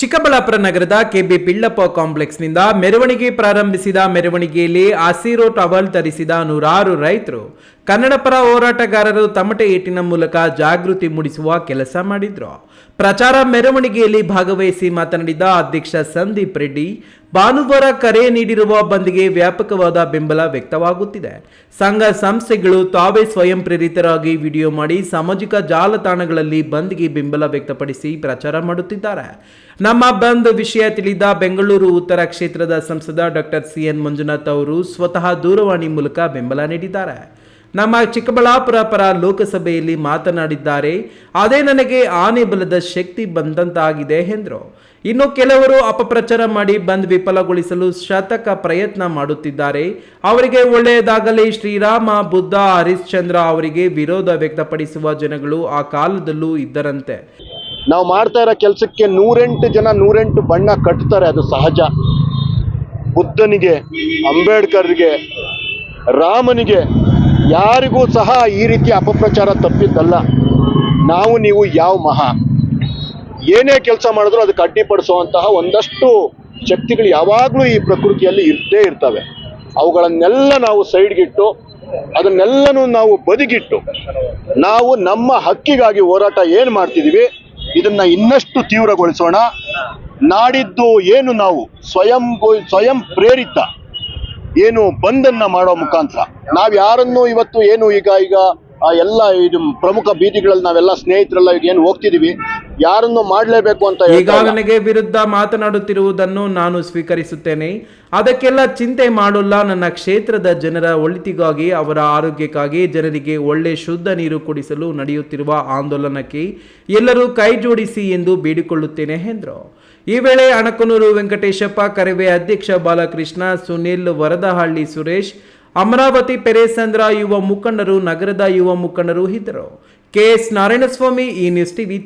ಚಿಕ್ಕಬಳ್ಳಾಪುರ ನಗರದ ಕೆಬಿ ಪಿಳ್ಳಪ್ಪ ಕಾಂಪ್ಲೆಕ್ಸ್ನಿಂದ ಮೆರವಣಿಗೆ ಪ್ರಾರಂಭಿಸಿದ ಮೆರವಣಿಗೆಯಲ್ಲಿ ಹಸಿರು ಟವಲ್ ಧರಿಸಿದ ನೂರಾರು ರೈತರು ಕನ್ನಡಪರ ಹೋರಾಟಗಾರರು ತಮಟೆ ಏಟಿನ ಮೂಲಕ ಜಾಗೃತಿ ಮೂಡಿಸುವ ಕೆಲಸ ಮಾಡಿದ್ರು. ಪ್ರಚಾರ ಮೆರವಣಿಗೆಯಲ್ಲಿ ಭಾಗವಹಿಸಿ ಮಾತನಾಡಿದ ಅಧ್ಯಕ್ಷ ಸಂದೀಪ್ ರೆಡ್ಡಿ, ಭಾನುವಾರ ಕರೆ ನೀಡಿರುವ ಬಂದ್ಗೆ ವ್ಯಾಪಕವಾದ ಬೆಂಬಲ ವ್ಯಕ್ತವಾಗುತ್ತಿದೆ. ಸಂಘ ಸಂಸ್ಥೆಗಳು ತಾವೇ ಸ್ವಯಂ ಪ್ರೇರಿತರಾಗಿ ವಿಡಿಯೋ ಮಾಡಿ ಸಾಮಾಜಿಕ ಜಾಲತಾಣಗಳಲ್ಲಿ ಬಂದ್ಗೆ ಬೆಂಬಲ ವ್ಯಕ್ತಪಡಿಸಿ ಪ್ರಚಾರ ಮಾಡುತ್ತಿದ್ದಾರೆ. ನಮ್ಮ ಬಂದ್ ವಿಷಯ ತಿಳಿದ ಬೆಂಗಳೂರು ಉತ್ತರ ಕ್ಷೇತ್ರದ ಸಂಸದ ಡಾಕ್ಟರ್ ಸಿಎನ್ ಮಂಜುನಾಥ್ ಅವರು ಸ್ವತಃ ದೂರವಾಣಿ ಮೂಲಕ ಬೆಂಬಲ ನೀಡಿದ್ದಾರೆ. ನಮ್ಮ ಚಿಕ್ಕಬಳ್ಳಾಪುರ ಪರ ಲೋಕಸಭೆಯಲ್ಲಿ ಮಾತನಾಡಿದ್ದಾರೆ. ಅದೇ ನನಗೆ ಆನೆ ಬಲದ ಶಕ್ತಿ ಬಂದಂತಾಗಿದೆ ಎಂದರು. ಇನ್ನು ಕೆಲವರು ಅಪಪ್ರಚಾರ ಮಾಡಿ ಬಂದ್ ವಿಫಲಗೊಳಿಸಲು ಶತಕ ಪ್ರಯತ್ನ ಮಾಡುತ್ತಿದ್ದಾರೆ. ಅವರಿಗೆ ಒಳ್ಳೆಯದಾಗಲಿ. ಶ್ರೀರಾಮ, ಬುದ್ಧ, ಹರಿಶ್ಚಂದ್ರ ಅವರಿಗೆ ವಿರೋಧ ವ್ಯಕ್ತಪಡಿಸುವ ಜನಗಳು ಆ ಕಾಲದಲ್ಲೂ ಇದ್ದರಂತೆ. ನಾವು ಮಾಡ್ತಾ ಇರೋ ಕೆಲಸಕ್ಕೆ 108 ಜನ 108 ಬಣ್ಣ ಕಟ್ತಾರೆ, ಅದು ಸಹಜ. ಬುದ್ಧನಿಗೆ, ಅಂಬೇಡ್ಕರ್ಗೆ, ರಾಮನಿಗೆ ಯಾರಿಗೂ ಸಹ ಈ ರೀತಿ ಅಪಪ್ರಚಾರ ತಪ್ಪಿದ್ದಲ್ಲ. ನಾವು ನೀವು ಯಾವ ಮಹಾ ಏನೇ ಕೆಲಸ ಮಾಡಿದ್ರು ಅದಕ್ಕೆ ಅಡ್ಡಿಪಡಿಸುವಂತಹ ಒಂದಷ್ಟು ಶಕ್ತಿಗಳು ಯಾವಾಗಲೂ ಈ ಪ್ರಕೃತಿಯಲ್ಲಿ ಇದ್ದೇ ಇರ್ತವೆ. ಅವುಗಳನ್ನೆಲ್ಲ ನಾವು ಸೈಡ್ಗಿಟ್ಟು, ಅದನ್ನೆಲ್ಲನೂ ನಾವು ಬದಿಗಿಟ್ಟು, ನಾವು ನಮ್ಮ ಹಕ್ಕಿಗಾಗಿ ಹೋರಾಟ ಏನು ಮಾಡ್ತಿದ್ದೀವಿ ಇದನ್ನ ಇನ್ನಷ್ಟು ತೀವ್ರಗೊಳಿಸೋಣ. ನಾಡಿದ್ದು ಏನು ನಾವು ಸ್ವಯಂ ಪ್ರೇರಿತ ಏನು ಬಂದನ್ನ ಮಾಡೋ ಮುಖಾಂತರ ನಾವ್ ಯಾರನ್ನು ಇವತ್ತು ಏನು ಈಗ ಎಲ್ಲ ಇದು ಪ್ರಮುಖ ಬೀದಿಗಳಲ್ಲಿ ನಾವೆಲ್ಲ ಸ್ನೇಹಿತರೆಲ್ಲ ಈಗ ಏನು ಹೋಗ್ತಿದೀವಿ, ಯಾರನ್ನು ಮಾಡಲೇಬೇಕು ಅಂತ ಈಗ ನನಗೆ ವಿರುದ್ಧ ಮಾತನಾಡುತ್ತಿರುವುದನ್ನು ನಾನು ಸ್ವೀಕರಿಸುತ್ತೇನೆ. ಅದಕ್ಕೆಲ್ಲ ಚಿಂತೆ ಮಾಡೋಲ್ಲ. ನನ್ನ ಕ್ಷೇತ್ರದ ಜನರ ಒಳಿತಿಗಾಗಿ, ಅವರ ಆರೋಗ್ಯಕ್ಕಾಗಿ, ಜನರಿಗೆ ಒಳ್ಳೆ ಶುದ್ಧ ನೀರು ಕುಡಿಸಲು ನಡೆಯುತ್ತಿರುವ ಆಂದೋಲನಕ್ಕೆ ಎಲ್ಲರೂ ಕೈ ಜೋಡಿಸಿ ಎಂದು ಬೇಡಿಕೊಳ್ಳುತ್ತೇನೆ ಎಂದರು. ಈ ವೇಳೆ ಅಣಕನೂರು ವೆಂಕಟೇಶಪ್ಪ, ಕರವೇ ಅಧ್ಯಕ್ಷ ಬಾಲಕೃಷ್ಣ, ಸುನಿಲ್, ವರದಹಳ್ಳಿ ಸುರೇಶ್, ಅಮರಾವತಿ ಪೆರೇಸಂದ್ರ ಯುವ ಮುಖಂಡರು, ನಗರದ ಯುವ ಮುಖಂಡರು ಇದ್ದರು. ಕೆಎಸ್ ನಾರಾಯಣಸ್ವಾಮಿ, ಈ ನ್ಯೂಸ್ ಟಿವಿ.